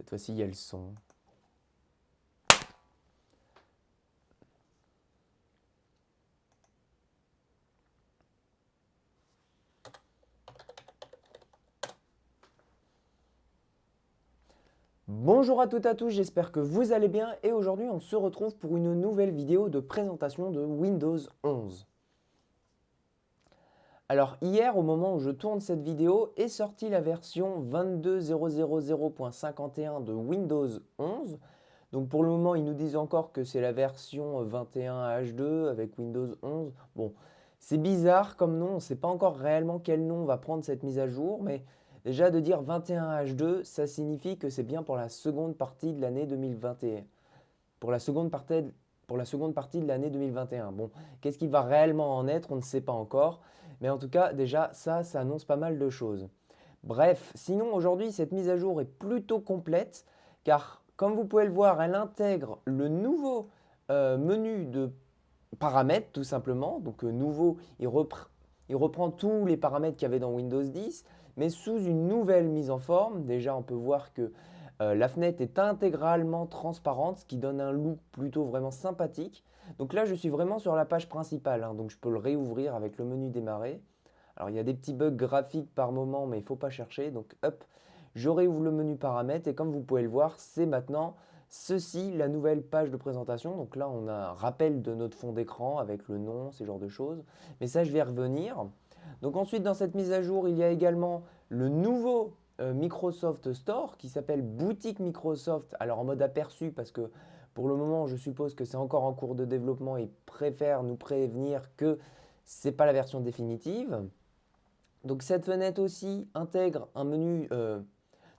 Cette fois-ci, il y a le son. Bonjour à toutes et à tous, j'espère que vous allez bien et aujourd'hui on se retrouve pour une nouvelle vidéo de présentation de Windows 11. Alors hier, au moment où je tourne cette vidéo, est sortie la version 22000.51 de Windows 11. Donc pour le moment, ils nous disent encore que c'est la version 21H2 avec Windows 11. Bon, c'est bizarre comme nom, on ne sait pas encore réellement quel nom va prendre cette mise à jour, mais déjà de dire 21H2, ça signifie que c'est bien pour la seconde partie de l'année 2021. Pour la seconde partie de l'année 2021. Bon, qu'est-ce qui va réellement en être, on ne sait pas encore. Mais en tout cas, déjà, ça annonce pas mal de choses. Bref, sinon aujourd'hui, cette mise à jour est plutôt complète car, comme vous pouvez le voir, elle intègre le nouveau menu de paramètres tout simplement. Donc nouveau, il reprend tous les paramètres qu'il y avait dans Windows 10, mais sous une nouvelle mise en forme. Déjà, on peut voir que la fenêtre est intégralement transparente, ce qui donne un look plutôt vraiment sympathique. Donc là, je suis vraiment sur la page principale, hein, donc je peux le réouvrir avec le menu démarrer. Alors il y a des petits bugs graphiques par moment, mais il ne faut pas chercher. Donc hop, je réouvre le menu paramètres et comme vous pouvez le voir, c'est maintenant ceci, la nouvelle page de présentation. Donc là, on a un rappel de notre fond d'écran avec le nom, ces genres de choses. Mais ça, je vais y revenir. Donc ensuite, dans cette mise à jour, il y a également le nouveau Microsoft Store qui s'appelle Boutique Microsoft. Alors en mode aperçu parce que pour le moment, je suppose que c'est encore en cours de développement et préfère nous prévenir que ce n'est pas la version définitive. Donc cette fenêtre aussi intègre un menu.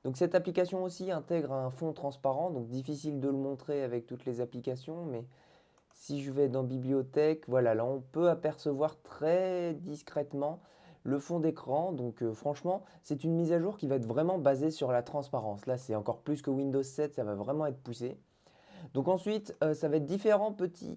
Donc cette application aussi intègre un fond transparent, donc difficile de le montrer avec toutes les applications, mais si je vais dans bibliothèque, voilà, là on peut apercevoir très discrètement le fond d'écran. Donc franchement, c'est une mise à jour qui va être vraiment basée sur la transparence. Là, c'est encore plus que Windows 7, ça va vraiment être poussé. Donc ensuite, ça va être différents petits.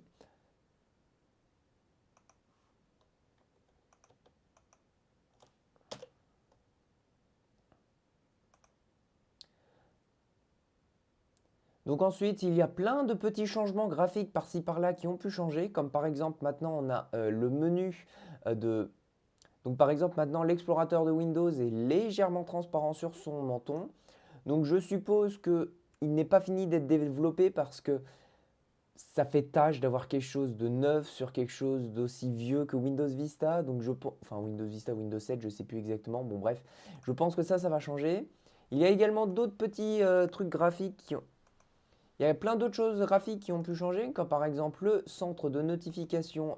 Donc ensuite, il y a plein de petits changements graphiques par-ci par-là qui ont pu changer, comme par exemple maintenant on a le menu de... Donc par exemple maintenant l'explorateur de Windows est légèrement transparent sur son menton. Donc je suppose qu'il n'est pas fini d'être développé parce que ça fait tâche d'avoir quelque chose de neuf sur quelque chose d'aussi vieux que Windows Vista. Donc enfin Windows Vista, Windows 7, je ne sais plus exactement. Bon bref, je pense que ça va changer. Il y a également d'autres petits trucs graphiques il y a plein d'autres choses graphiques qui ont pu changer, comme par exemple le centre de notification,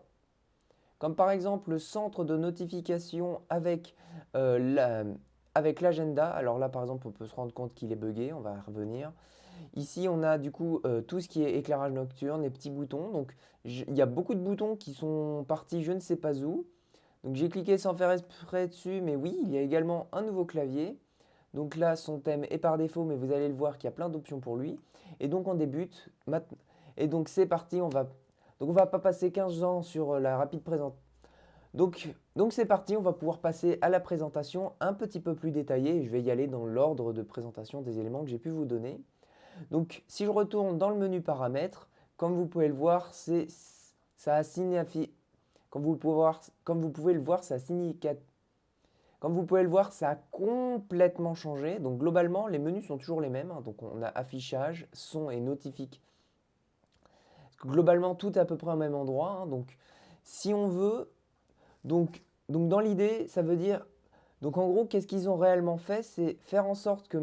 avec avec l'agenda. Alors là, par exemple, on peut se rendre compte qu'il est buggé, on va revenir. Ici, on a du coup tout ce qui est éclairage nocturne, les petits boutons. Donc, il y a beaucoup de boutons qui sont partis je ne sais pas où. Donc, j'ai cliqué sans faire exprès dessus, mais oui, il y a également un nouveau clavier. Donc là, son thème est par défaut, mais vous allez le voir qu'il y a plein d'options pour lui. Et donc on débute. Et donc c'est parti, on va pas passer 15 ans sur la rapide présentation. Donc c'est parti, on va pouvoir passer à la présentation un petit peu plus détaillée. Et je vais y aller dans l'ordre de présentation des éléments que j'ai pu vous donner. Donc si je retourne dans le menu paramètres, comme vous pouvez le voir, ça a signifié, comme vous pouvez le voir, ça signifie comme vous pouvez le voir, ça a complètement changé. Donc globalement, les menus sont toujours les mêmes, hein. Donc on a affichage, son et notifique. Globalement, tout est à peu près au même endroit, hein. Donc si on veut, donc dans l'idée, ça veut dire, donc en gros, qu'est-ce qu'ils ont réellement fait? C'est faire en sorte que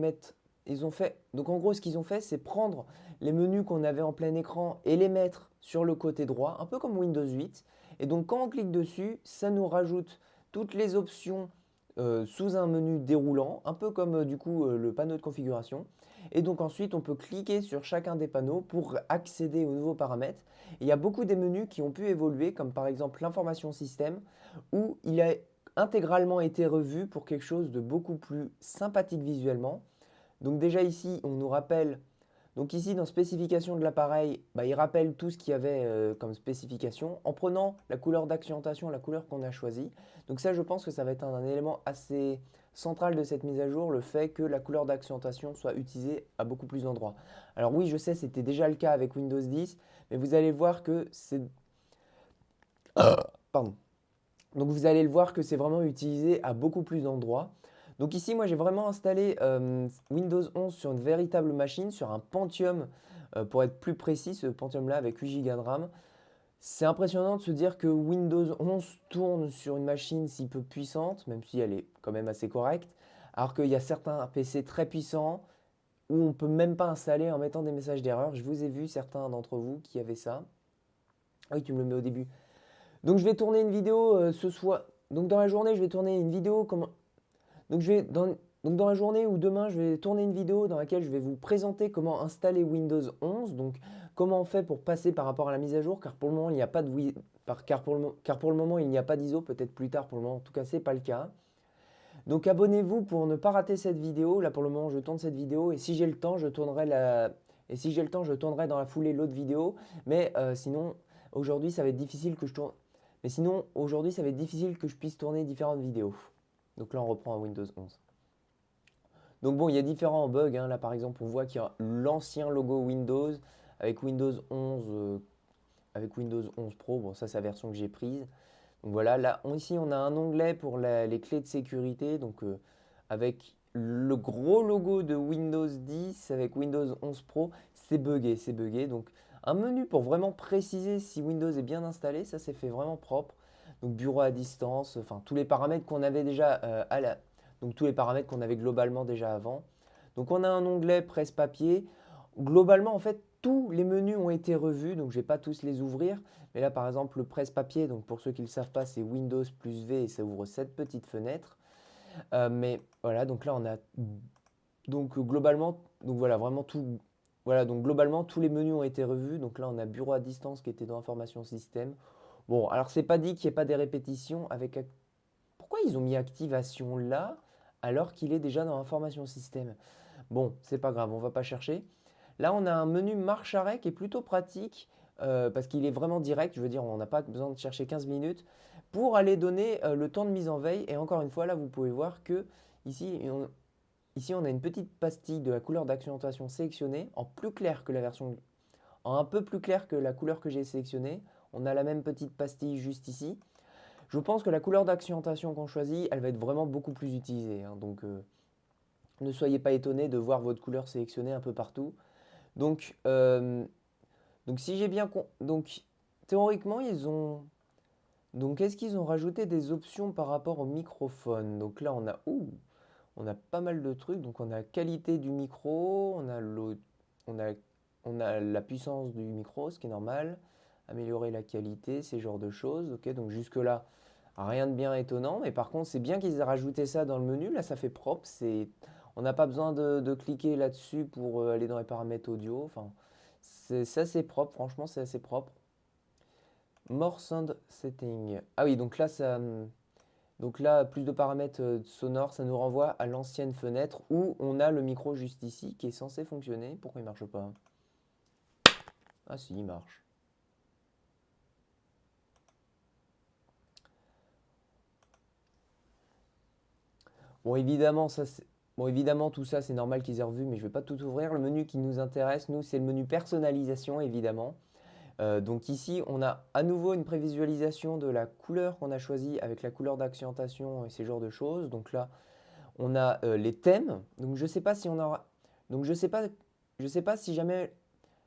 donc en gros, ce qu'ils ont fait, c'est prendre les menus qu'on avait en plein écran et les mettre sur le côté droit, un peu comme Windows 8. Et donc quand on clique dessus, ça nous rajoute toutes les options sous un menu déroulant, un peu comme du coup le panneau de configuration. Et donc ensuite, on peut cliquer sur chacun des panneaux pour accéder aux nouveaux paramètres. Et il y a beaucoup des menus qui ont pu évoluer, comme par exemple l'information système, où il a intégralement été revu pour quelque chose de beaucoup plus sympathique visuellement. Donc déjà ici, on nous rappelle, Donc ici, dans spécification de l'appareil, bah, il rappelle tout ce qu'il y avait comme spécification en prenant la couleur d'accentuation, la couleur qu'on a choisie. Donc ça, je pense que ça va être un élément assez central de cette mise à jour, le fait que la couleur d'accentuation soit utilisée à beaucoup plus d'endroits. Alors oui, je sais, c'était déjà le cas avec Windows 10, mais vous allez voir que c'est... Pardon. Donc vous allez le voir que c'est vraiment utilisé à beaucoup plus d'endroits. Donc ici, moi j'ai vraiment installé Windows 11 sur une véritable machine, sur un Pentium, pour être plus précis, ce Pentium-là avec 8 Go de RAM. C'est impressionnant de se dire que Windows 11 tourne sur une machine si peu puissante, même si elle est quand même assez correcte, alors qu'il y a certains PC très puissants où on ne peut même pas installer en mettant des messages d'erreur. Je vous ai vu certains d'entre vous qui avaient ça. Ah oui, tu me le mets au début. Donc je vais tourner une vidéo ce soir. Donc dans la journée, je vais tourner une vidéo donc, dans la journée ou demain, je vais tourner une vidéo dans laquelle je vais vous présenter comment installer Windows 11. Donc, comment on fait pour passer par rapport à la mise à jour, car pour le moment, il n'y a pas de car pour le moment, il n'y a pas d'ISO, peut-être plus tard pour le moment. En tout cas, ce n'est pas le cas. Donc, abonnez-vous pour ne pas rater cette vidéo. Là, pour le moment, je tourne cette vidéo et si j'ai le temps, je tournerai dans la foulée l'autre vidéo. Mais sinon, aujourd'hui, ça va être difficile que je tourne. Mais sinon, aujourd'hui, ça va être difficile que je puisse tourner différentes vidéos. Donc là, on reprend à Windows 11. Donc bon, il y a différents bugs, hein. Là, par exemple, on voit qu'il y a l'ancien logo Windows avec Windows 11, Pro. Bon, ça, c'est la version que j'ai prise. Donc voilà, là, ici, on a un onglet pour les clés de sécurité. Donc avec le gros logo de Windows 10 avec Windows 11 Pro, c'est buggé, c'est buggé. Donc un menu pour vraiment préciser si Windows est bien installé, ça c'est fait vraiment propre. Donc bureau à distance, enfin tous les paramètres qu'on avait déjà donc tous les paramètres qu'on avait globalement déjà avant. Donc on a un onglet presse-papier. Globalement, en fait, tous les menus ont été revus, donc je ne vais pas tous les ouvrir. Mais là, par exemple, le presse-papier, donc pour ceux qui ne le savent pas, c'est Windows plus V et ça ouvre cette petite fenêtre. Mais voilà, donc là, on a donc globalement, donc voilà, vraiment tout. Voilà, donc globalement, tous les menus ont été revus. Donc là, on a bureau à distance qui était dans information système. Bon, alors c'est pas dit qu'il n'y ait pas des répétitions avec. Pourquoi ils ont mis activation là alors qu'il est déjà dans information système? Bon, c'est pas grave, on va pas chercher. Là, on a un menu marche-arrêt qui est plutôt pratique parce qu'il est vraiment direct. Je veux dire, on n'a pas besoin de chercher 15 minutes pour aller donner le temps de mise en veille. Et encore une fois, là, vous pouvez voir que ici, on a une petite pastille de la couleur d'accentuation sélectionnée en plus clair que la version, en un peu plus clair que la couleur que j'ai sélectionnée. On a la même petite pastille juste ici. Je pense que la couleur d'accentuation qu'on choisit, elle va être vraiment beaucoup plus utilisée, hein. Donc, ne soyez pas étonnés de voir votre couleur sélectionnée un peu partout. Donc, si j'ai bien donc théoriquement donc est-ce qu'ils ont rajouté des options par rapport au microphone? Donc là on a pas mal de trucs. Donc on a qualité du micro, on a, on a la puissance du micro, ce qui est normal, améliorer la qualité, ces genres de choses. Ok, donc jusque là rien de bien étonnant, mais par contre c'est bien qu'ils aient rajouté ça dans le menu. Là ça fait propre, on n'a pas besoin de cliquer là-dessus pour aller dans les paramètres audio. Enfin, c'est assez propre, franchement, c'est assez propre. More sound setting. Ah oui, donc là, plus de paramètres sonores, ça nous renvoie à l'ancienne fenêtre où on a le micro juste ici qui est censé fonctionner. Pourquoi il marche pas? Ah si, il marche. Bon, évidemment, bon, évidemment, tout ça, c'est normal qu'ils aient revu, mais je ne vais pas tout ouvrir. Le menu qui nous intéresse, nous, c'est le menu personnalisation, évidemment. Donc ici, on a à nouveau une prévisualisation de la couleur qu'on a choisie avec la couleur d'accentuation et ces genres de choses. Donc là, on a les thèmes. Donc je ne sais pas si on aura. Donc je sais pas si jamais.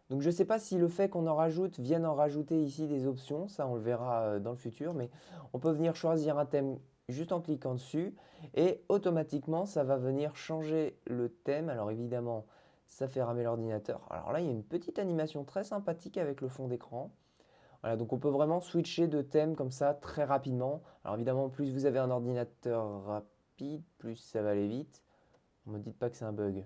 Donc je ne sais pas si le fait qu'on en rajoute vienne en rajouter ici des options. Ça, on le verra dans le futur. Mais on peut venir choisir un thème juste en cliquant dessus. Et automatiquement, ça va venir changer le thème. Alors évidemment, ça fait ramer l'ordinateur. Alors là, il y a une petite animation très sympathique avec le fond d'écran. Voilà, donc on peut vraiment switcher de thème comme ça très rapidement. Alors évidemment, plus vous avez un ordinateur rapide, plus ça va aller vite. Ne me dites pas que c'est un bug.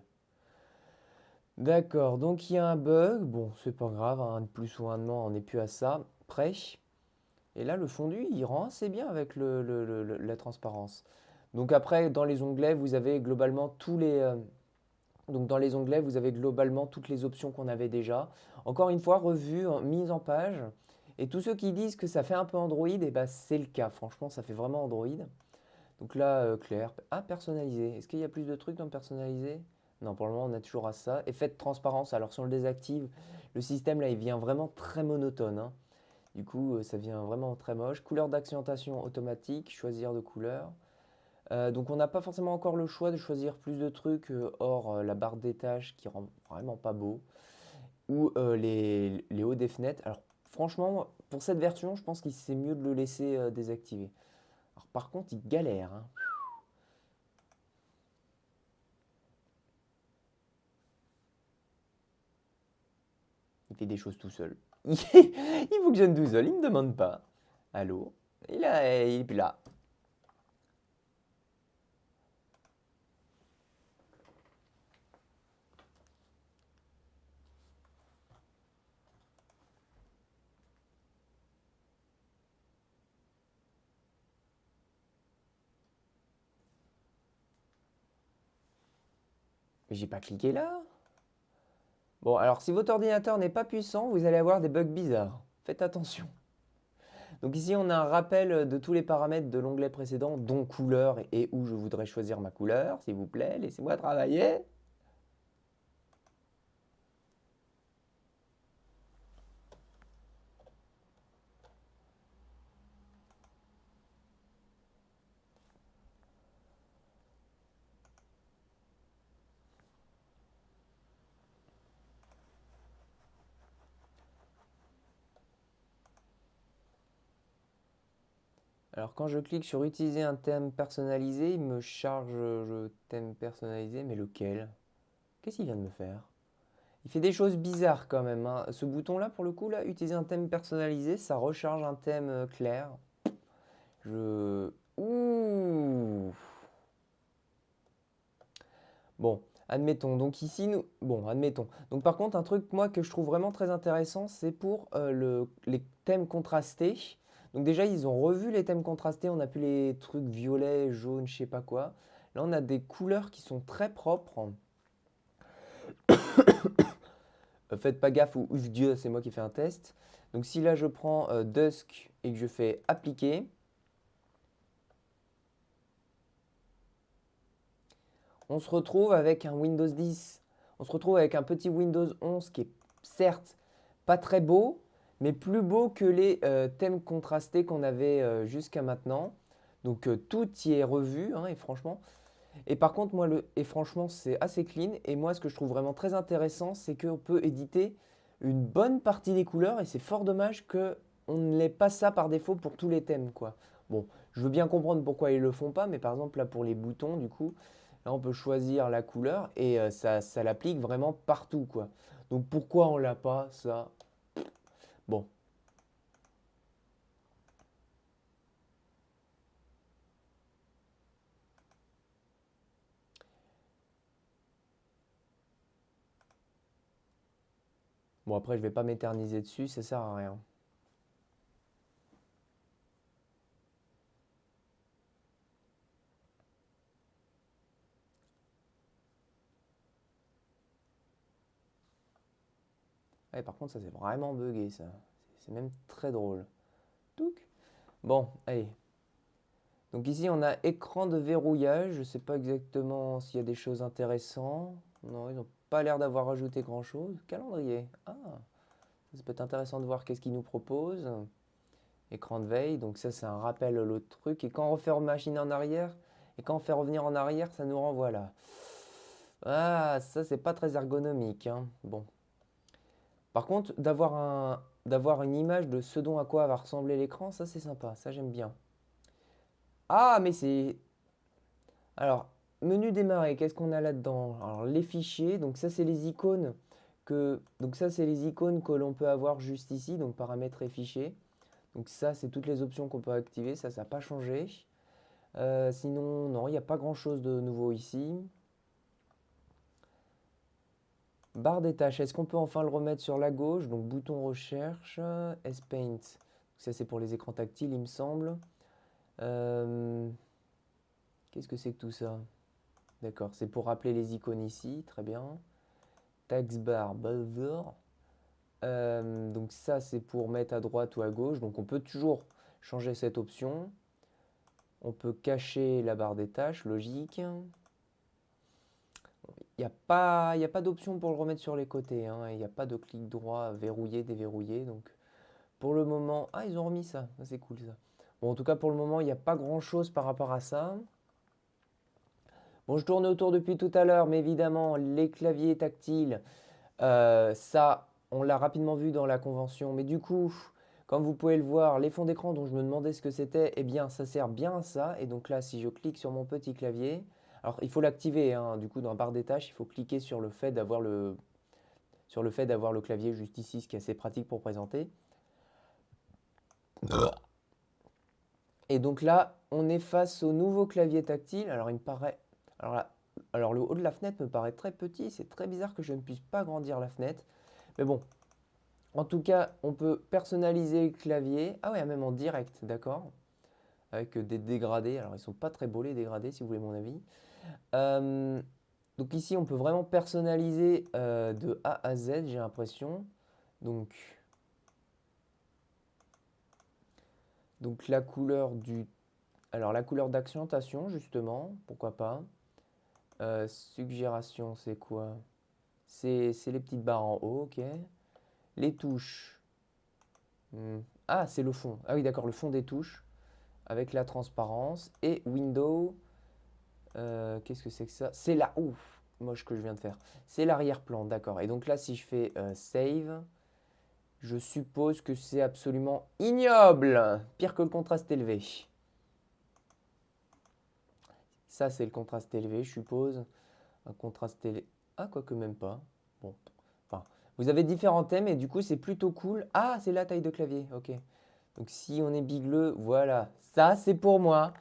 D'accord, donc il y a un bug. Bon, c'est pas grave, un de plus ou un de moins, on n'est plus à ça. Prêt. Et là, le fondu, il rend assez bien avec la transparence. Donc après, dans les onglets, vous avez globalement Donc dans les onglets, vous avez globalement toutes les options qu'on avait déjà. Encore une fois, revues, mises en page. Et tous ceux qui disent que ça fait un peu Android, et ben c'est le cas. Franchement, ça fait vraiment Android. Donc là, clair. Ah, personnalisé. Est-ce qu'il y a plus de trucs dans personnalisé? Non, pour le moment, on a toujours à ça. Effet de transparence. Alors si on le désactive, le système là, il vient vraiment très monotone, hein. Du coup, ça vient vraiment très moche. Couleur d'accentuation automatique, choisir de couleur. Donc on n'a pas forcément encore le choix de choisir plus de trucs hors la barre des tâches qui rend vraiment pas beau. Ou les hauts des fenêtres. Alors franchement, pour cette version, je pense qu'il c'est mieux de le laisser désactiver. Alors par contre, il galère, hein. Il fait des choses tout seul. Il fonctionne tout seul, il ne me demande pas. Allô? Il est plus là. Mais j'ai pas cliqué là. Bon, alors si votre ordinateur n'est pas puissant, vous allez avoir des bugs bizarres. Faites attention. Donc ici, on a un rappel de tous les paramètres de l'onglet précédent, dont couleur et où je voudrais choisir ma couleur. S'il vous plaît, laissez-moi travailler. Alors quand je clique sur utiliser un thème personnalisé, il me charge le thème personnalisé, mais lequel? Qu'est-ce qu'il vient de me faire? Il fait des choses bizarres quand même, hein. Ce bouton-là, pour le coup, là, utiliser un thème personnalisé, ça recharge un thème clair. Ouh. Bon, admettons. Donc ici, nous... Bon, admettons. Donc par contre, un truc, moi, que je trouve vraiment très intéressant, c'est pour les thèmes contrastés. Donc déjà, ils ont revu les thèmes contrastés. On n'a plus les trucs violets, jaunes, je sais pas quoi. Là, on a des couleurs qui sont très propres. Faites pas gaffe ou ouf Dieu, c'est moi qui fais un test. Donc si là, je prends Dusk et que je fais appliquer, on se retrouve avec un Windows 10. On se retrouve avec un petit Windows 11 qui est certes pas très beau, mais plus beau que les thèmes contrastés qu'on avait jusqu'à maintenant. Donc tout y est revu, hein, et franchement. Et par contre, franchement, c'est assez clean. Et moi, ce que je trouve vraiment très intéressant, c'est qu'on peut éditer une bonne partie des couleurs. Et c'est fort dommage qu'on ne l'ait pas ça par défaut pour tous les thèmes, quoi. Bon, je veux bien comprendre pourquoi ils ne le font pas, mais par exemple, là, pour les boutons, du coup, là, on peut choisir la couleur et ça l'applique vraiment partout, quoi. Donc pourquoi on l'a pas, ça? Bon. Bon, après, je vais pas m'éterniser dessus, ça sert à rien. Ouais, par contre, ça c'est vraiment buggé, ça. C'est même très drôle. Touc. Bon, allez. Donc ici, on a écran de verrouillage. Je ne sais pas exactement s'il y a des choses intéressantes. Non, ils n'ont pas l'air d'avoir rajouté grand-chose. Calendrier. Ah, ça peut être intéressant de voir qu'est-ce qu'ils nous proposent. Écran de veille. Donc ça, c'est un rappel à l'autre truc. Et quand on refait machine en arrière, et quand on fait revenir en arrière, ça nous renvoie là. Ah, ça, c'est pas très ergonomique, hein. Bon. Par contre, d'avoir une image de ce dont à quoi va ressembler l'écran, ça, c'est sympa. Ça, j'aime bien. Ah, mais c'est... Alors, menu démarrer, qu'est-ce qu'on a là-dedans? Alors, les fichiers, donc ça, c'est les icônes que l'on peut avoir juste ici, donc paramètres et fichiers. Donc ça, c'est toutes les options qu'on peut activer, ça n'a pas changé. Sinon, non, il n'y a pas grand-chose de nouveau ici. Barre des tâches, est-ce qu'on peut enfin le remettre sur la gauche? Donc bouton recherche, S-Paint. Ça, c'est pour les écrans tactiles, il me semble. Qu'est-ce que c'est que tout ça? D'accord, c'est pour rappeler les icônes ici, très bien. Taskbar buzzer. Donc ça, c'est pour mettre à droite ou à gauche. Donc on peut toujours changer cette option. On peut cacher la barre des tâches, logique. Il y a pas d'option pour le remettre sur les côtés, hein. Il n'y a pas de clic droit verrouillé, déverrouillé. Donc pour le moment... Ah, ils ont remis ça. Ça, c'est cool ça. Bon, en tout cas, pour le moment, il n'y a pas grand-chose par rapport à ça. Bon, je tourne autour depuis tout à l'heure, mais évidemment, les claviers tactiles, ça, on l'a rapidement vu dans la convention. Mais du coup, comme vous pouvez le voir, les fonds d'écran dont je me demandais ce que c'était, eh bien, ça sert bien à ça. Et donc là, si je clique sur mon petit clavier, alors il faut l'activer, hein. Du coup, dans la barre des tâches, il faut cliquer sur le fait d'avoir le clavier juste ici, ce qui est assez pratique pour présenter. Et donc là, on est face au nouveau clavier tactile. Alors, il me paraît. Alors là, alors le haut de la fenêtre me paraît très petit. C'est très bizarre que je ne puisse pas agrandir la fenêtre. Mais bon, en tout cas, on peut personnaliser le clavier. Ah ouais, même en direct, d'accord. Avec des dégradés. Alors, ils sont pas très beaux les dégradés, si vous voulez mon avis. Euh, donc ici, on peut vraiment personnaliser de A à Z, j'ai l'impression. Donc, la couleur du... Alors, la couleur d'accentuation, justement, pourquoi pas. Suggération, c'est quoi? C'est les petites barres en haut, ok. Les touches. Hmm. Ah, c'est le fond. Ah oui, d'accord, le fond des touches. Avec la transparence. Et Windows. Qu'est-ce que c'est que ça? C'est la... Ouf, moche que je viens de faire. C'est l'arrière-plan, d'accord. Et donc là, si je fais Save, je suppose que c'est absolument ignoble. Pire que le contraste élevé. Ça, c'est le contraste élevé, je suppose. Un contraste élevé. Ah, quoique même pas. Bon. Enfin, vous avez différents thèmes et du coup, c'est plutôt cool. Ah, c'est la taille de clavier. Ok. Donc, si on est bigleux, voilà. Ça, c'est pour moi.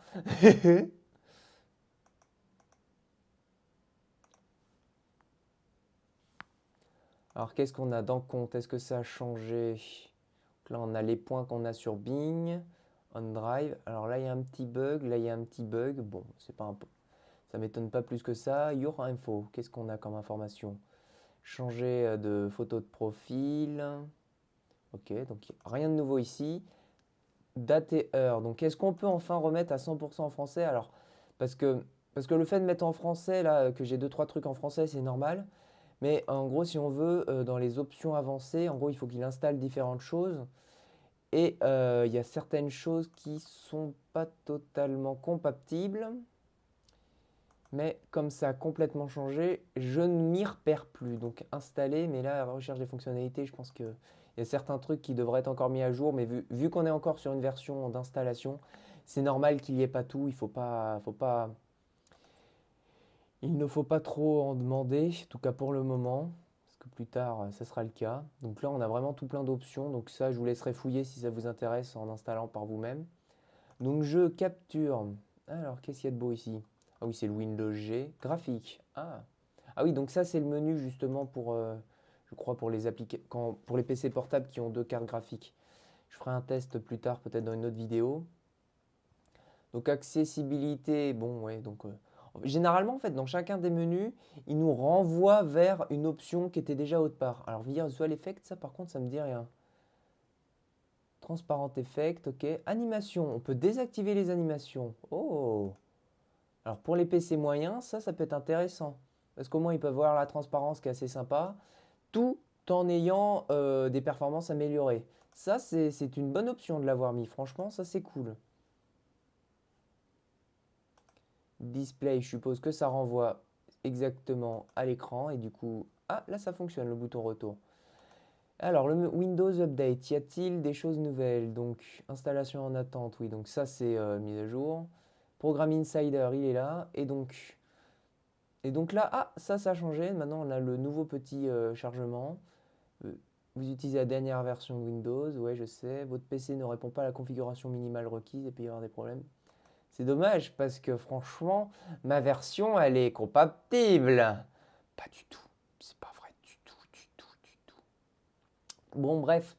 Alors, qu'est-ce qu'on a dans compte? Est-ce que ça a changé? Donc là, on a les points qu'on a sur Bing, OneDrive. Alors là, il y a un petit bug. Là, il y a un petit bug. Bon, c'est pas un peu. Ça m'étonne pas plus que ça. Your info. Qu'est-ce qu'on a comme information? Changer de photo de profil. Ok, donc rien de nouveau ici. Date et heure. Donc, est-ce qu'on peut enfin remettre à 100% en français? Alors, parce que, parce que le fait de mettre en français, là, que j'ai deux, trois trucs en français, c'est normal. Mais en gros, si on veut, dans les options avancées, en gros, il faut qu'il installe différentes choses. Et il y a certaines choses qui sont pas totalement compatibles. Mais comme ça a complètement changé, je ne m'y repère plus. Donc installer, mais là, recherche des fonctionnalités, je pense qu'il y a certains trucs qui devraient être encore mis à jour. Mais vu qu'on est encore sur une version d'installation, c'est normal qu'il n'y ait pas tout. Il ne faut pas trop en demander, en tout cas pour le moment. Parce que plus tard, ça sera le cas. Donc là, on a vraiment tout plein d'options. Donc ça, je vous laisserai fouiller si ça vous intéresse en installant par vous-même. Donc je capture. Alors, qu'est-ce qu'il y a de beau ici? Ah oui, c'est le Windows G. Graphique. Ah. Ah oui, donc ça, c'est le menu justement pour, je crois, pour les PC portables qui ont deux cartes graphiques. Je ferai un test plus tard, peut-être dans une autre vidéo. Donc accessibilité, bon, ouais, donc généralement, en fait, dans chacun des menus, il nous renvoie vers une option qui était déjà autre part. Alors, Visual Effect, ça, par contre, ça me dit rien. Transparent Effect, ok. Animation, on peut désactiver les animations. Oh! Alors pour les PC moyens, ça peut être intéressant. Parce qu'au moins ils peuvent voir la transparence qui est assez sympa, tout en ayant des performances améliorées. Ça, c'est une bonne option de l'avoir mis. Franchement, ça c'est cool. Display, je suppose que ça renvoie exactement à l'écran. Et du coup, ah là ça fonctionne le bouton retour. Alors, le Windows Update, y a-t-il des choses nouvelles? Donc, installation en attente, oui, donc ça c'est mise à jour. Programme Insider, il est là. Et donc là, ah, ça a changé. Maintenant, on a le nouveau petit chargement. Euh, Vous utilisez la dernière version de Windows, ouais, je sais. Votre PC ne répond pas à la configuration minimale requise et puis il y avoir des problèmes. C'est dommage parce que franchement, ma version, elle est compatible. Pas du tout. C'est pas vrai du tout, du tout, du tout. Bon, bref.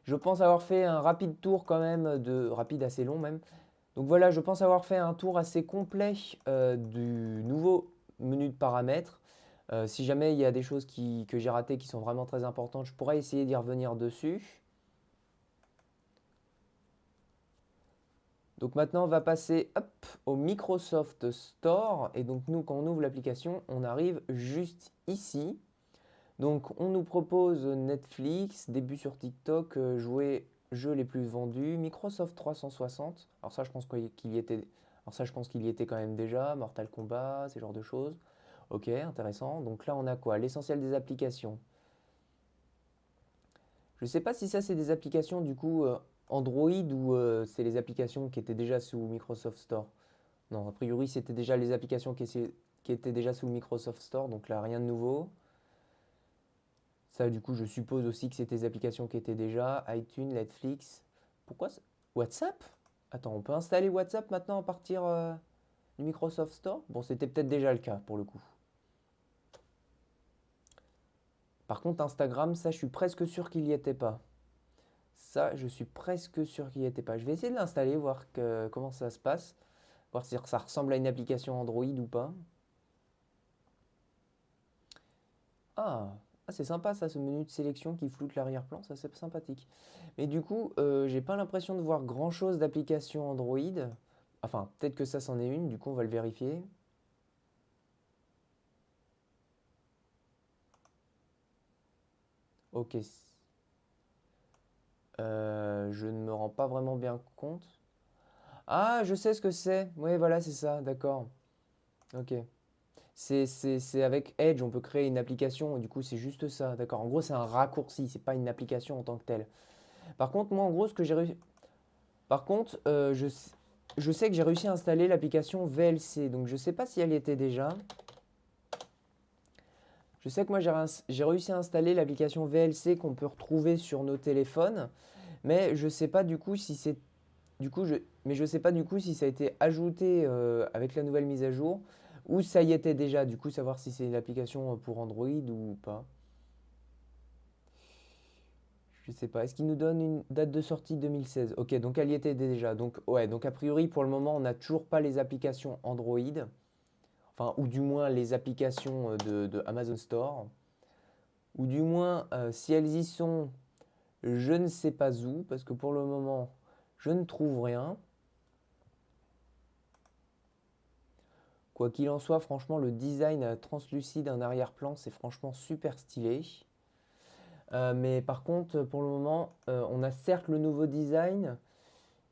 Je pense avoir fait un rapide tour quand même, rapide assez long même. Donc voilà, je pense avoir fait un tour assez complet du nouveau menu de paramètres. Si jamais il y a des choses que j'ai ratées qui sont vraiment très importantes, je pourrais essayer d'y revenir dessus. Donc maintenant, on va passer hop, au Microsoft Store. Et donc nous, quand on ouvre l'application, on arrive juste ici. Donc on nous propose Netflix, début sur TikTok, jouer jeux les plus vendus, Microsoft 360. Alors ça, je pense qu'il y était. Alors ça, je pense qu'il y était quand même déjà, Mortal Kombat, ce genre de choses. Ok, intéressant. Donc là, on a quoi? L'essentiel des applications. Je ne sais pas si ça, c'est des applications du coup Android ou c'est les applications qui étaient déjà sous Microsoft Store. Non, a priori, c'était déjà les applications qui étaient déjà sous le Microsoft Store, donc là, rien de nouveau. Ça, du coup, je suppose aussi que c'était des applications qui étaient déjà iTunes, Netflix. Pourquoi WhatsApp? Attends, on peut installer WhatsApp maintenant à partir du Microsoft Store? Bon, c'était peut-être déjà le cas pour le coup. Par contre, Instagram, ça, je suis presque sûr qu'il n'y était pas. Ça, je suis presque sûr qu'il n'y était pas. Je vais essayer de l'installer, voir comment ça se passe. Voir si ça ressemble à une application Android ou pas. Ah, c'est sympa ça, ce menu de sélection qui floute l'arrière-plan, ça c'est sympathique. Mais du coup, j'ai pas l'impression de voir grand-chose d'application Android. Enfin, peut-être que ça c'en est une, du coup on va le vérifier. Ok. Je ne me rends pas vraiment bien compte. Ah, je sais ce que c'est. Oui, voilà, c'est ça, d'accord. Ok. C'est avec Edge, on peut créer une application, et du coup c'est juste ça, d'accord. En gros, c'est un raccourci, c'est pas une application en tant que telle. Par contre, moi en gros, ce que j'ai réussi. Par contre, je sais que j'ai réussi à installer l'application VLC. Donc, je ne sais pas si elle y était déjà. Je sais que moi, j'ai réussi à installer l'application VLC qu'on peut retrouver sur nos téléphones. Mais je ne sais pas du coup si c'est. Mais je sais pas du coup si ça a été ajouté avec la nouvelle mise à jour ou ça y était déjà. Du coup, savoir si c'est une application pour Android ou pas. Je sais pas. Est-ce qu'il nous donne une date de sortie 2016? Ok, donc elle y était déjà. Donc ouais, donc a priori pour le moment on n'a toujours pas les applications Android, enfin ou du moins les applications de Amazon Store, ou du moins si elles y sont, je ne sais pas où parce que pour le moment je ne trouve rien. Quoi qu'il en soit, franchement le design translucide en arrière-plan c'est franchement super stylé. Mais par contre pour le moment on a certes le nouveau design.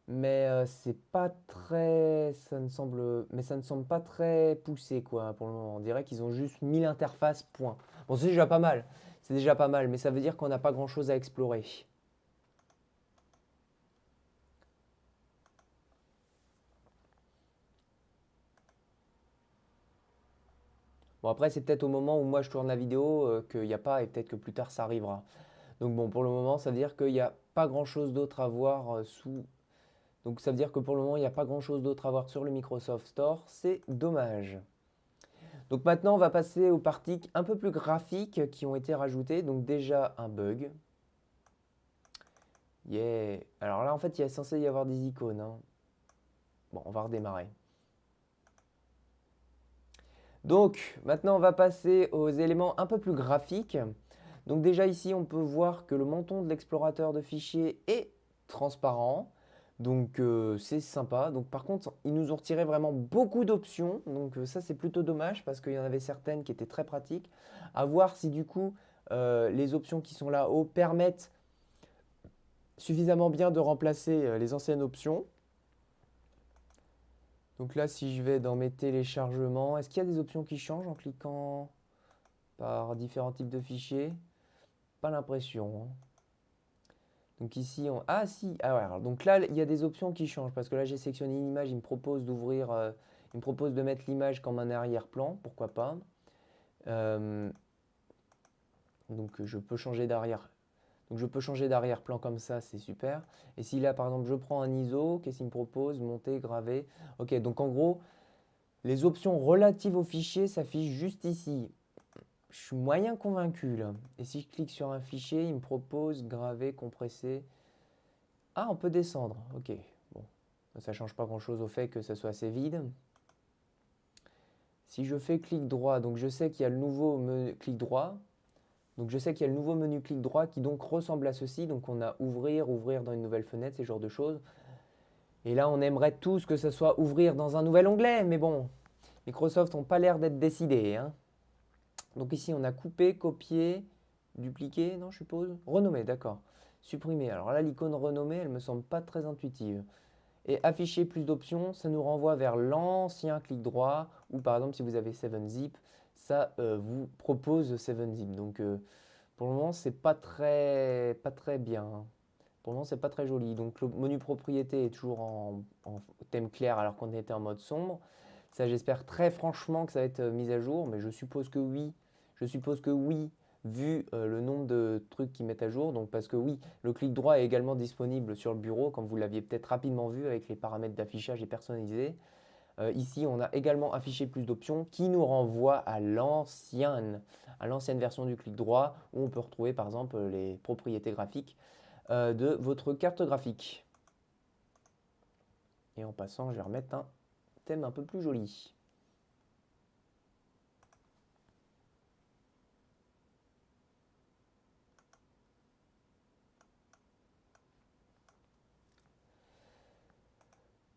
Mais c'est pas très, ça ne semble pas très poussé quoi pour le moment. On dirait qu'ils ont juste mis l'interface point. Bon, c'est déjà pas mal. C'est déjà pas mal, mais ça veut dire qu'on n'a pas grand-chose à explorer. Bon, après, c'est peut-être au moment où moi je tourne la vidéo qu'il n'y a pas et peut-être que plus tard ça arrivera. Donc bon, pour le moment, ça veut dire qu'il n'y a pas grand-chose d'autre à voir sous. Donc ça veut dire que pour le moment, il n'y a pas grand-chose d'autre à voir sur le Microsoft Store. C'est dommage. Donc maintenant, on va passer aux parties un peu plus graphiques qui ont été rajoutées. Donc déjà un bug. Yeah. Alors là, en fait, il est censé y avoir des icônes, hein. Bon, on va redémarrer. Donc maintenant, on va passer aux éléments un peu plus graphiques. Donc déjà ici, on peut voir que le menton de l'explorateur de fichiers est transparent. Donc c'est sympa. Donc par contre, ils nous ont retiré vraiment beaucoup d'options. Donc ça, c'est plutôt dommage parce qu'il y en avait certaines qui étaient très pratiques. À voir si du coup, les options qui sont là-haut permettent suffisamment bien de remplacer les anciennes options. Donc là, si je vais dans mes téléchargements, est-ce qu'il y a des options qui changent en cliquant par différents types de fichiers? Pas l'impression, hein. Donc ici, ah si, ah ouais, alors, donc là, il y a des options qui changent parce que là, j'ai sélectionné une image, il me propose d'ouvrir, il me propose de mettre l'image comme un arrière-plan, pourquoi pas. Euh, donc je peux changer d'arrière. Donc je peux changer d'arrière-plan comme ça, c'est super. Et si là, par exemple, je prends un ISO, qu'est-ce qu'il me propose? Monter, graver. Ok, donc en gros, les options relatives au fichier s'affichent juste ici. Je suis moyen convaincu là. Et si je clique sur un fichier, il me propose graver, compresser. Ah, on peut descendre. Ok, bon. Ça ne change pas grand-chose au fait que ça soit assez vide. Si je fais clic droit, donc je sais qu'il y a le nouveau menu clic droit. Donc je sais qu'il y a le nouveau menu clic droit qui donc ressemble à ceci. Donc on a ouvrir, ouvrir dans une nouvelle fenêtre, ces genres de choses. Et là, on aimerait tous que ce soit ouvrir dans un nouvel onglet. Mais bon, Microsoft n'ont pas l'air d'être décidés, hein. Donc ici, on a coupé, copié, dupliqué, non, je suppose. Renommer, d'accord. Supprimer. Alors là, l'icône renommer, elle me semble pas très intuitive. Et afficher plus d'options, ça nous renvoie vers l'ancien clic droit. Ou par exemple, si vous avez 7-Zip, ça vous propose 7-Zip. Donc pour le moment, c'est pas très bien, hein. Pour le moment, c'est pas très joli. Donc le menu propriété est toujours en thème clair alors qu'on était en mode sombre. Ça, j'espère très franchement que ça va être mis à jour, mais je suppose que oui. Je suppose que oui, vu le nombre de trucs qu'ils mettent à jour. Donc parce que oui, le clic droit est également disponible sur le bureau, comme vous l'aviez peut-être rapidement vu avec les paramètres d'affichage et personnalisés. Ici, on a également affiché plus d'options qui nous renvoie à l'ancienne version du clic droit où on peut retrouver par exemple les propriétés graphiques de votre carte graphique. Et en passant, je vais remettre un thème un peu plus joli.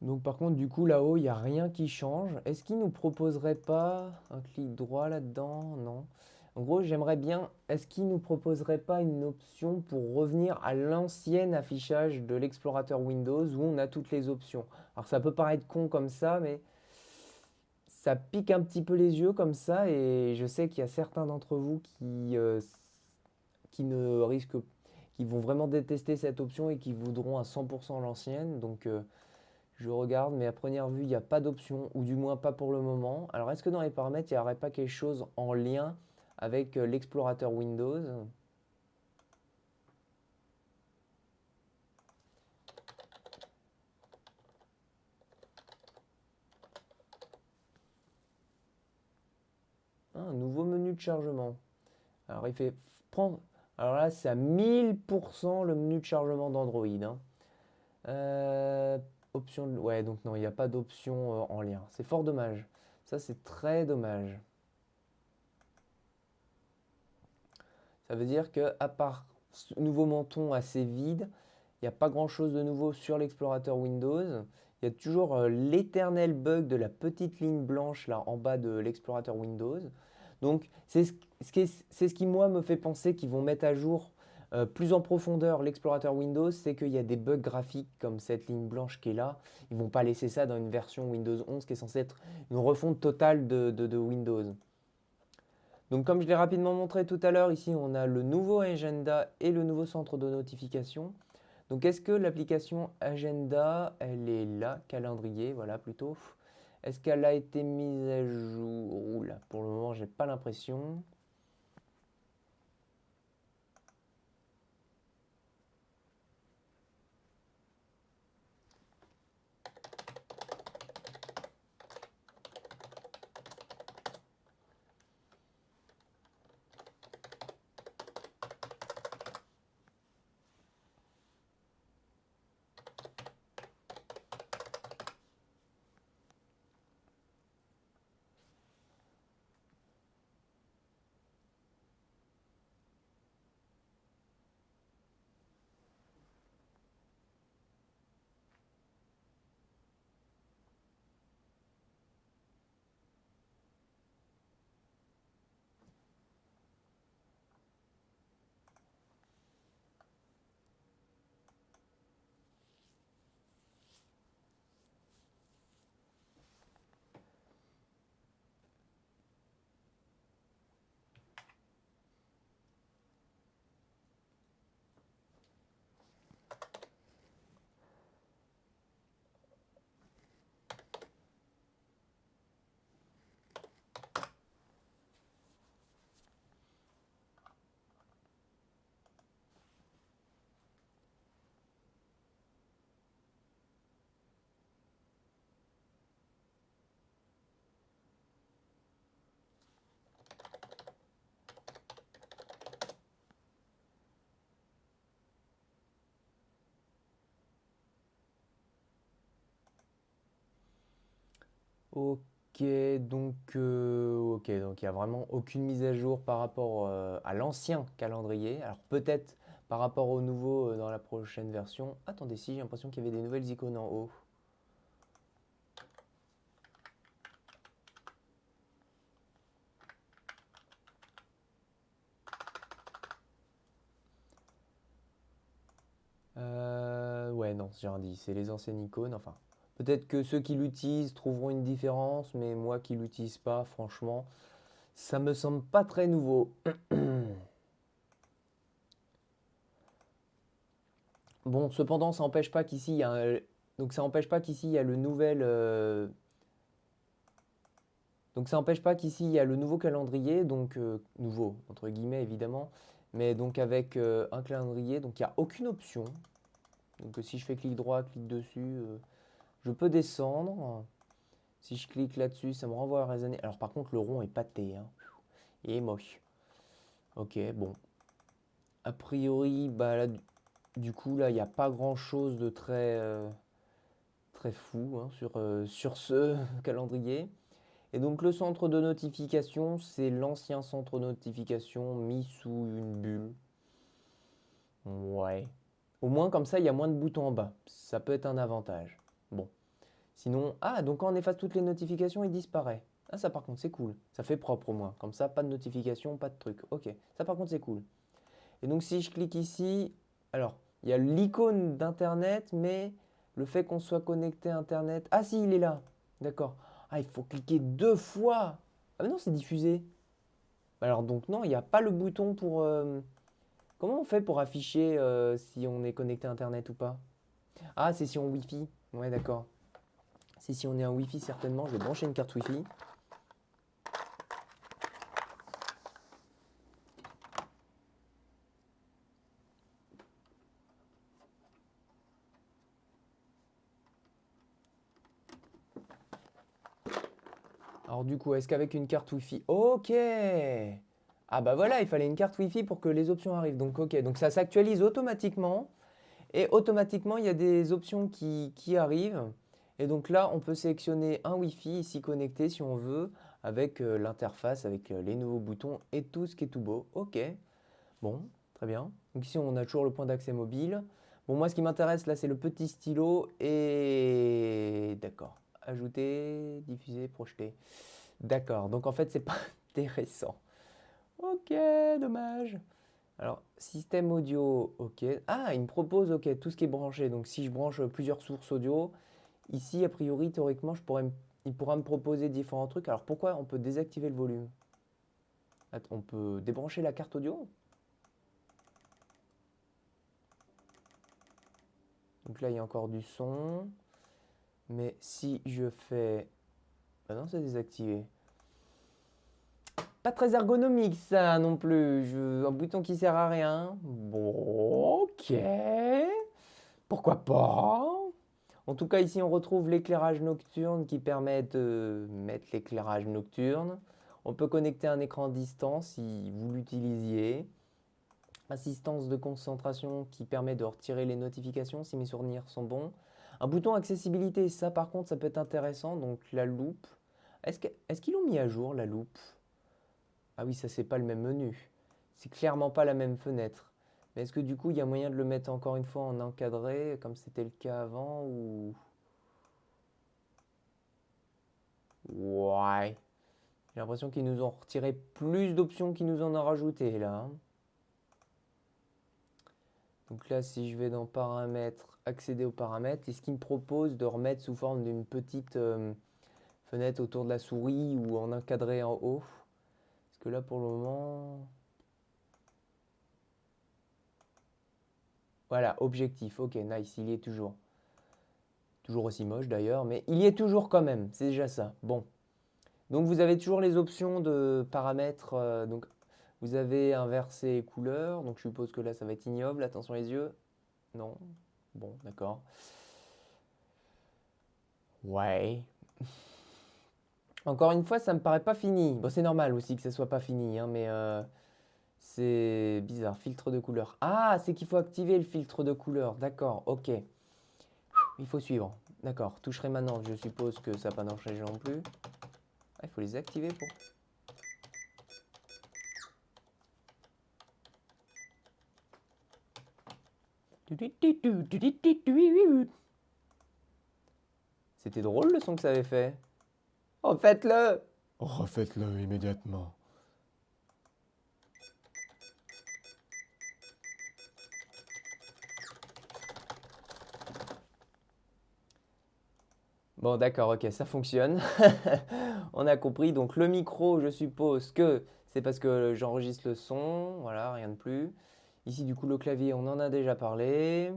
Donc par contre, du coup, là-haut, il n'y a rien qui change. Est-ce qu'il ne nous proposerait pas un clic droit là-dedans? Non. En gros, j'aimerais bien, est-ce qu'il ne nous proposerait pas une option pour revenir à l'ancien affichage de l'explorateur Windows où on a toutes les options? Alors ça peut paraître con comme ça, mais ça pique un petit peu les yeux comme ça et je sais qu'il y a certains d'entre vous qui ne risquent, qui vont vraiment détester cette option et qui voudront à 100% l'ancienne. Donc je regarde, mais à première vue, il n'y a pas d'option, ou du moins pas pour le moment. Alors est-ce que dans les paramètres, il n'y aurait pas quelque chose en lien avec l'explorateur Windows? Ah, un nouveau menu de chargement. Alors il fait prendre. Alors là, c'est à 1000% le menu de chargement d'Android, hein. Euh, Ouais, donc non, il n'y a pas d'option en lien. C'est fort dommage. Ça, c'est très dommage. Ça veut dire que à part ce nouveau menton assez vide, il n'y a pas grand-chose de nouveau sur l'explorateur Windows. Il y a toujours l'éternel bug de la petite ligne blanche là en bas de l'explorateur Windows. Donc c'est ce qui moi me fait penser qu'ils vont mettre à jour plus en profondeur l'explorateur Windows, c'est qu'il y a des bugs graphiques comme cette ligne blanche qui est là. Ils ne vont pas laisser ça dans une version Windows 11 qui est censée être une refonte totale de Windows. Donc comme je l'ai rapidement montré tout à l'heure, ici on a le nouveau agenda et le nouveau centre de notification. Donc est-ce que l'application agenda, elle est là, calendrier, voilà plutôt. Est-ce qu'elle a été mise à jour? Oula, pour le moment, j'ai pas l'impression. Ok, Ok, donc il n'y a vraiment aucune mise à jour par rapport à l'ancien calendrier. Alors peut-être par rapport au nouveau dans la prochaine version. Attendez, si j'ai l'impression qu'il y avait des nouvelles icônes en haut. Ouais, non, j'ai rien dit. C'est les anciennes icônes. Enfin, peut-être que ceux qui l'utilisent trouveront une différence, mais moi qui l'utilise pas, franchement, ça me semble pas très nouveau. Bon, cependant, ça n'empêche pas qu'ici, il y a donc ça n'empêche pas qu'ici, il y a le nouvel... Donc ça n'empêche pas qu'ici, il y a le nouveau calendrier, donc nouveau, entre guillemets, évidemment, mais donc avec un calendrier, donc il n'y a aucune option. Donc si je fais clic droit, clic dessus, je peux descendre. Si je clique là-dessus, ça me renvoie à raisonner. Alors par contre, le rond est pâté, hein. Il est moche. Ok, bon. A priori, bah là, du coup, là, il n'y a pas grand-chose de très fou hein, sur ce calendrier. Et donc le centre de notification, c'est l'ancien centre de notification mis sous une bulle. Ouais. Au moins comme ça, il y a moins de boutons en bas. Ça peut être un avantage. Bon. Sinon, ah, donc quand on efface toutes les notifications, il disparaît. Ah, ça par contre, c'est cool. Ça fait propre au moins. Comme ça, pas de notification, pas de truc. Ok. Ça par contre, c'est cool. Et donc si je clique ici, alors, il y a l'icône d'Internet, mais le fait qu'on soit connecté à Internet... Ah si, il est là. D'accord. Ah, il faut cliquer 2 fois. Ah mais non, c'est diffusé. Alors donc non, il n'y a pas le bouton pour... Comment on fait pour afficher si on est connecté à Internet ou pas? Ah, c'est si on Wi-Fi. Ouais, d'accord. C'est si on est en Wi-Fi, certainement. Je vais brancher une carte Wi-Fi. Alors du coup, est-ce qu'avec une carte Wi-Fi... Ok. Ah bah voilà, il fallait une carte Wi-Fi pour que les options arrivent. Donc ok, donc ça s'actualise automatiquement. Et automatiquement, il y a des options qui arrivent. Et donc là, on peut sélectionner un Wi-Fi, s'y connecter si on veut, avec l'interface, avec les nouveaux boutons et tout ce qui est tout beau. Ok, bon, très bien. Donc ici, on a toujours le point d'accès mobile. Bon, moi, ce qui m'intéresse là, c'est le petit stylo et... D'accord. Ajouter, diffuser, projeter. D'accord, donc en fait, c'est pas intéressant. Ok, dommage. Alors, système audio, ok. Ah, il me propose, ok, tout ce qui est branché. Donc, si je branche plusieurs sources audio, ici, a priori, théoriquement, il pourra me proposer différents trucs. Alors, pourquoi on peut désactiver le volume? On peut débrancher la carte audio? Donc là, il y a encore du son. Mais si je fais... Ah non, c'est désactivé. Pas très ergonomique, ça, non plus. Un bouton qui sert à rien. Bon, ok. Pourquoi pas? En tout cas, ici, on retrouve l'éclairage nocturne qui permet de mettre l'éclairage nocturne. On peut connecter un écran à distance si vous l'utilisiez. Assistance de concentration qui permet de retirer les notifications si mes souvenirs sont bons. Un bouton accessibilité, ça par contre, ça peut être intéressant. Donc la loupe. Est-ce qu'ils l'ont mis à jour, la loupe? Ah oui, ça, c'est pas le même menu. C'est clairement pas la même fenêtre. Mais est-ce que du coup, il y a moyen de le mettre encore une fois en encadré, comme c'était le cas avant ou... Ouais. J'ai l'impression qu'ils nous ont retiré plus d'options qu'ils nous en ont rajouté là, hein. Donc là, si je vais dans paramètres, accéder aux paramètres, est-ce qu'il me propose de remettre sous forme d'une petite fenêtre autour de la souris ou en encadré en haut? Parce que là, pour le moment... Voilà, objectif. Ok, nice, il y est toujours. Toujours aussi moche d'ailleurs, mais il y est toujours quand même. C'est déjà ça. Bon. Donc vous avez toujours les options de paramètres. Donc vous avez inversé couleur. Donc je suppose que là, ça va être ignoble. Attention les yeux. Non. Bon, d'accord. Ouais. Encore une fois, ça me paraît pas fini. Bon, c'est normal aussi que ça soit pas fini, hein, mais c'est bizarre. Filtre de couleur. Ah, c'est qu'il faut activer le filtre de couleur. D'accord, ok. Il faut suivre. D'accord. Toucherai maintenant. Je suppose que ça n'a pas marché non plus. il faut les activer pour... C'était drôle le son que ça avait fait. Oh, faites-le! Refaites-le immédiatement. Bon, d'accord, ok, ça fonctionne. On a compris. Donc, le micro, je suppose que c'est parce que j'enregistre le son. Voilà, rien de plus. Ici, du coup, le clavier, on en a déjà parlé.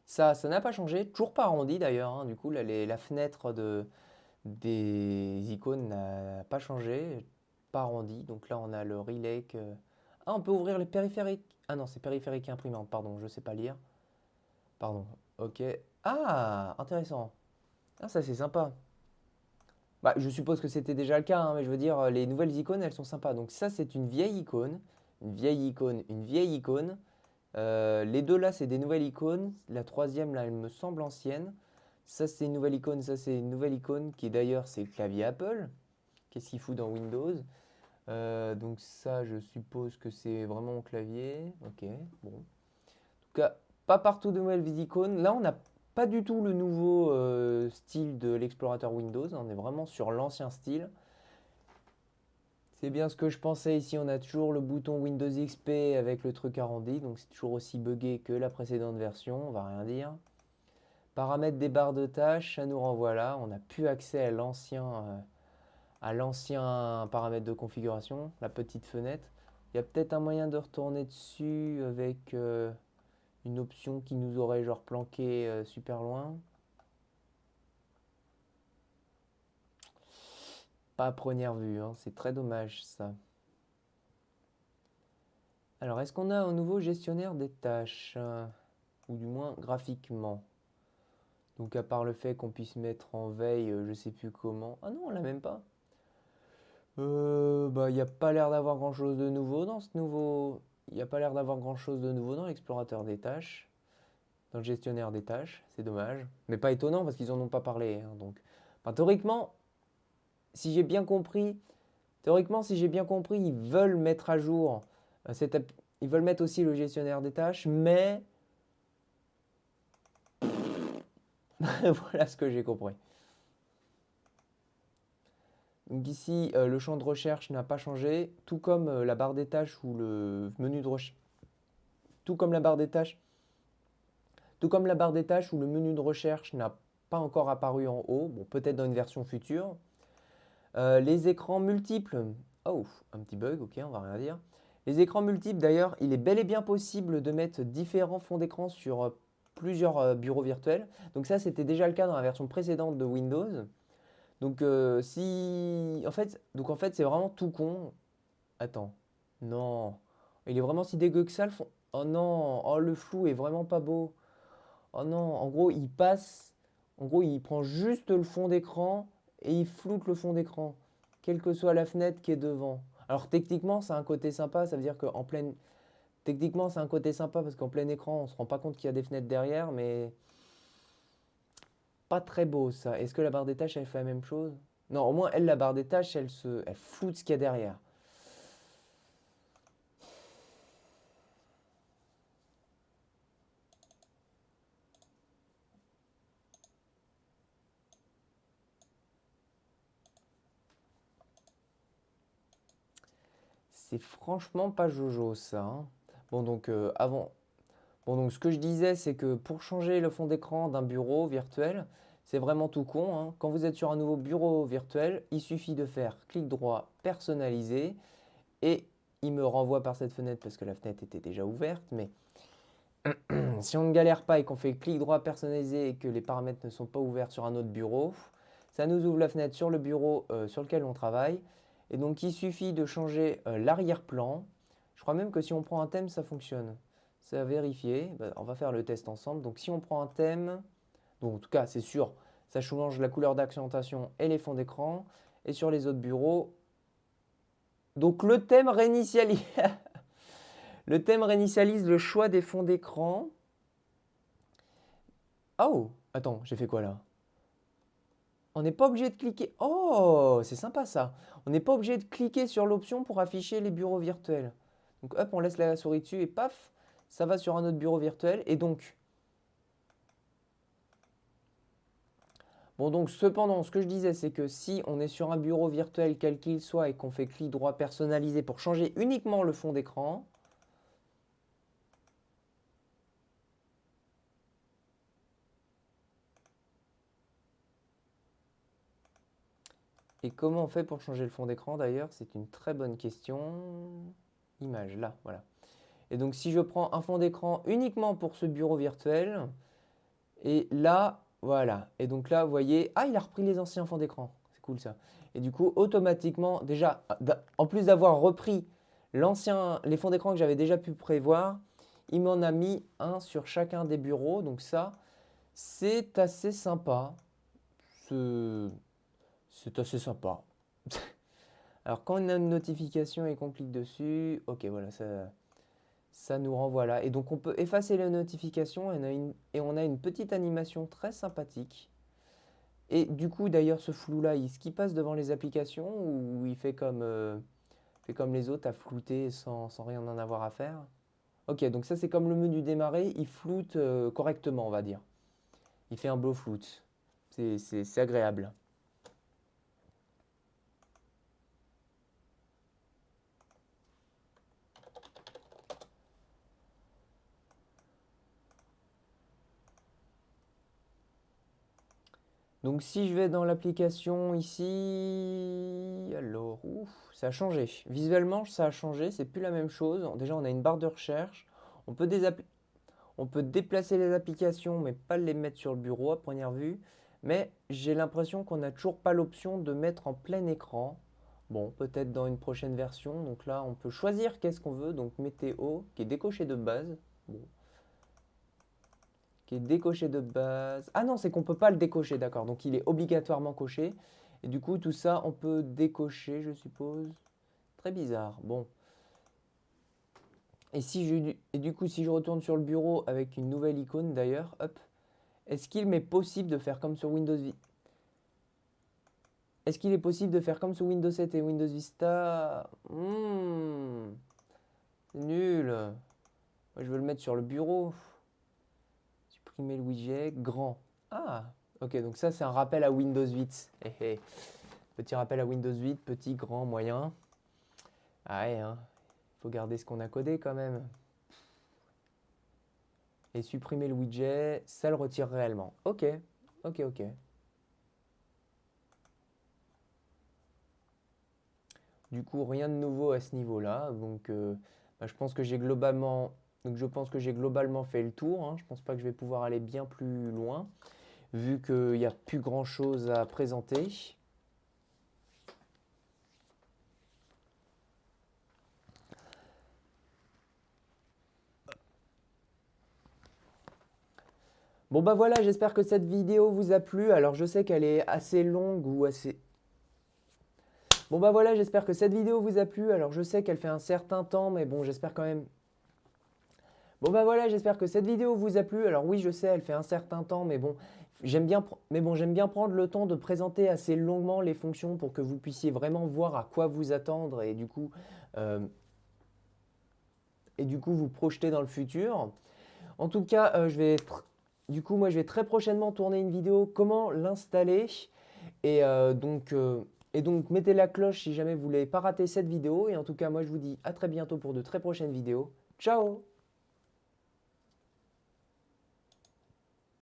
Ça n'a pas changé. Toujours pas arrondi d'ailleurs, hein. Du coup, là, la fenêtre des icônes n'a pas changé. Pas arrondi. Donc là, on a le relay que... Ah, on peut ouvrir les périphériques. Ah non, c'est périphérique et imprimante. Pardon, je sais pas lire. Pardon. Ok. Ah, intéressant. Ah, ça, c'est sympa. Bah, je suppose que c'était déjà le cas, hein, mais je veux dire, les nouvelles icônes, elles sont sympas. Donc ça, c'est une vieille icône, une vieille icône, une vieille icône. Les deux là, c'est des nouvelles icônes. La troisième là, elle me semble ancienne. Ça, c'est une nouvelle icône. Ça, c'est une nouvelle icône qui d'ailleurs, c'est le clavier Apple. Qu'est-ce qu'il fout dans Windows? Donc ça, je suppose que c'est vraiment mon clavier. Ok, bon. En tout cas, pas partout de nouvelles icônes. Là, on n'a pas du tout le nouveau style de l'explorateur Windows. On est vraiment sur l'ancien style. C'est bien ce que je pensais. Ici, on a toujours le bouton Windows XP avec le truc arrondi. Donc, c'est toujours aussi buggé que la précédente version. On va rien dire. Paramètres des barres de tâches, ça nous renvoie là. On n'a plus accès à l'ancien paramètre de configuration, la petite fenêtre. Il y a peut-être un moyen de retourner dessus avec une option qui nous aurait genre planqué super loin. Pas à première vue, hein. C'est très dommage ça. Alors, est-ce qu'on a un nouveau gestionnaire des tâches ou du moins graphiquement? Donc, à part le fait qu'on puisse mettre en veille, je sais plus comment. Ah non, on l'a même pas. Bah, il n'y a pas l'air d'avoir grand-chose de nouveau dans ce nouveau. Il n'y a pas l'air d'avoir grand-chose de nouveau dans l'explorateur des tâches, dans le gestionnaire des tâches. C'est dommage. Mais pas étonnant parce qu'ils en ont pas parlé, hein, donc, enfin, théoriquement, si j'ai bien compris, ils veulent mettre à jour ils veulent mettre aussi le gestionnaire des tâches, mais voilà ce que j'ai compris. Donc ici, le champ de recherche n'a pas changé, tout comme la barre des tâches ou le menu de recherche. Tout comme la barre des tâches, tout comme la barre des tâches où le menu de recherche n'a pas encore apparu en haut, bon, peut-être dans une version future. Les écrans multiples. Oh, un petit bug, ok, on va rien dire. Les écrans multiples, d'ailleurs, il est bel et bien possible de mettre différents fonds d'écran sur plusieurs bureaux virtuels. Donc ça, c'était déjà le cas dans la version précédente de Windows. Donc en fait, c'est vraiment tout con. Attends, non, il est vraiment si dégueu que ça le fond. Oh non, oh le flou est vraiment pas beau. Oh non, en gros, il prend juste le fond d'écran et il floute le fond d'écran, quelle que soit la fenêtre qui est devant. Alors techniquement, c'est un côté sympa, ça veut dire qu'en pleine... Techniquement, c'est un côté sympa parce qu'en plein écran, on ne se rend pas compte qu'il y a des fenêtres derrière, mais pas très beau ça. Est-ce que la barre des tâches, elle fait la même chose? Non, au moins, elle, la barre des tâches, elle floute ce qu'il y a derrière. C'est franchement pas Jojo ça, hein. Bon, donc avant, Bon, donc ce que je disais, c'est que pour changer le fond d'écran d'un bureau virtuel, c'est vraiment tout con, hein. Quand vous êtes sur un nouveau bureau virtuel, il suffit de faire clic droit personnaliser et il me renvoie par cette fenêtre parce que la fenêtre était déjà ouverte. Mais si on ne galère pas et qu'on fait clic droit personnaliser et que les paramètres ne sont pas ouverts sur un autre bureau, ça nous ouvre la fenêtre sur le bureau sur lequel on travaille. Et donc il suffit de changer l'arrière-plan. Je crois même que si on prend un thème, ça fonctionne. C'est à vérifier. Bah, on va faire le test ensemble. Donc si on prend un thème, donc en tout cas c'est sûr, ça change la couleur d'accentuation et les fonds d'écran. Et sur les autres bureaux, donc le thème réinitialise, le thème réinitialise le choix des fonds d'écran. Oh, attends, j'ai fait quoi là? On n'est pas obligé de cliquer. Oh, c'est sympa ça. On n'est pas obligé de cliquer sur l'option pour afficher les bureaux virtuels. Donc hop, on laisse la souris dessus et paf, ça va sur un autre bureau virtuel. Et donc, bon donc cependant, ce que je disais, c'est que si on est sur un bureau virtuel quel qu'il soit et qu'on fait clic droit personnalisé pour changer uniquement le fond d'écran, et comment on fait pour changer le fond d'écran d'ailleurs? C'est une très bonne question. Image, là, voilà. Et donc si je prends un fond d'écran uniquement pour ce bureau virtuel, et là, voilà. Et donc là, vous voyez, ah, il a repris les anciens fonds d'écran. C'est cool ça. Et du coup, automatiquement, déjà, en plus d'avoir repris les fonds d'écran que j'avais déjà pu prévoir, il m'en a mis un sur chacun des bureaux. Donc ça, c'est assez sympa. C'est assez sympa. Alors, quand on a une notification et qu'on clique dessus, ok, voilà, ça nous renvoie là. Et donc, on peut effacer les notifications et on a une petite animation très sympathique. Et du coup, d'ailleurs, ce flou-là, est-ce qu'il passe devant les applications ou il fait comme les autres, à flouter sans rien en avoir à faire? Ok, donc ça, c'est comme le menu démarrer, il floute correctement, on va dire. Il fait un beau float. C'est agréable. Donc si je vais dans l'application ici, alors, ouf, ça a changé. Visuellement, ça a changé, c'est plus la même chose. Déjà, on a une barre de recherche. On peut, on peut déplacer les applications, mais pas les mettre sur le bureau à première vue. Mais j'ai l'impression qu'on n'a toujours pas l'option de mettre en plein écran. Bon, peut-être dans une prochaine version. Donc là, on peut choisir qu'est-ce qu'on veut. Donc météo, qui est décoché de base. Bon, qui est décoché de base. Ah non, c'est qu'on ne peut pas le décocher, d'accord. Donc il est obligatoirement coché. Et du coup, tout ça, on peut décocher, je suppose. Très bizarre. Bon. Et du coup, si je retourne sur le bureau avec une nouvelle icône d'ailleurs, hop, est-ce qu'il m'est possible de faire comme sur Windows Est-ce qu'il est possible de faire comme sur Windows 7 et Windows Vista? C'est nul. Moi, je veux le mettre sur le bureau. Supprimer le widget, grand. Ah, ok, donc ça, c'est un rappel à Windows 8. Petit rappel à Windows 8, petit, grand, moyen. Ah ouais, hein. Il faut garder ce qu'on a codé quand même. Et supprimer le widget, ça le retire réellement. Ok, ok, ok. Du coup, rien de nouveau à ce niveau-là. Donc, bah, je pense que j'ai globalement, fait le tour, hein. Je pense pas que je vais pouvoir aller bien plus loin, vu qu'il n'y a plus grand-chose à présenter. Bon bah voilà, j'espère que cette vidéo vous a plu. Alors je sais qu'elle est assez longue ou assez... Bon bah voilà, j'espère que cette vidéo vous a plu. Alors je sais qu'elle fait un certain temps, mais bon, j'espère quand même... Bon bah voilà, j'espère que cette vidéo vous a plu. Alors oui, je sais, elle fait un certain temps, mais bon, j'aime bien prendre le temps de présenter assez longuement les fonctions pour que vous puissiez vraiment voir à quoi vous attendre euh, et du coup vous projeter dans le futur. En tout cas, moi je vais très prochainement tourner une vidéo comment l'installer. Et, donc mettez la cloche si jamais vous ne voulez pas rater cette vidéo. Et en tout cas, moi je vous dis à très bientôt pour de très prochaines vidéos. Ciao!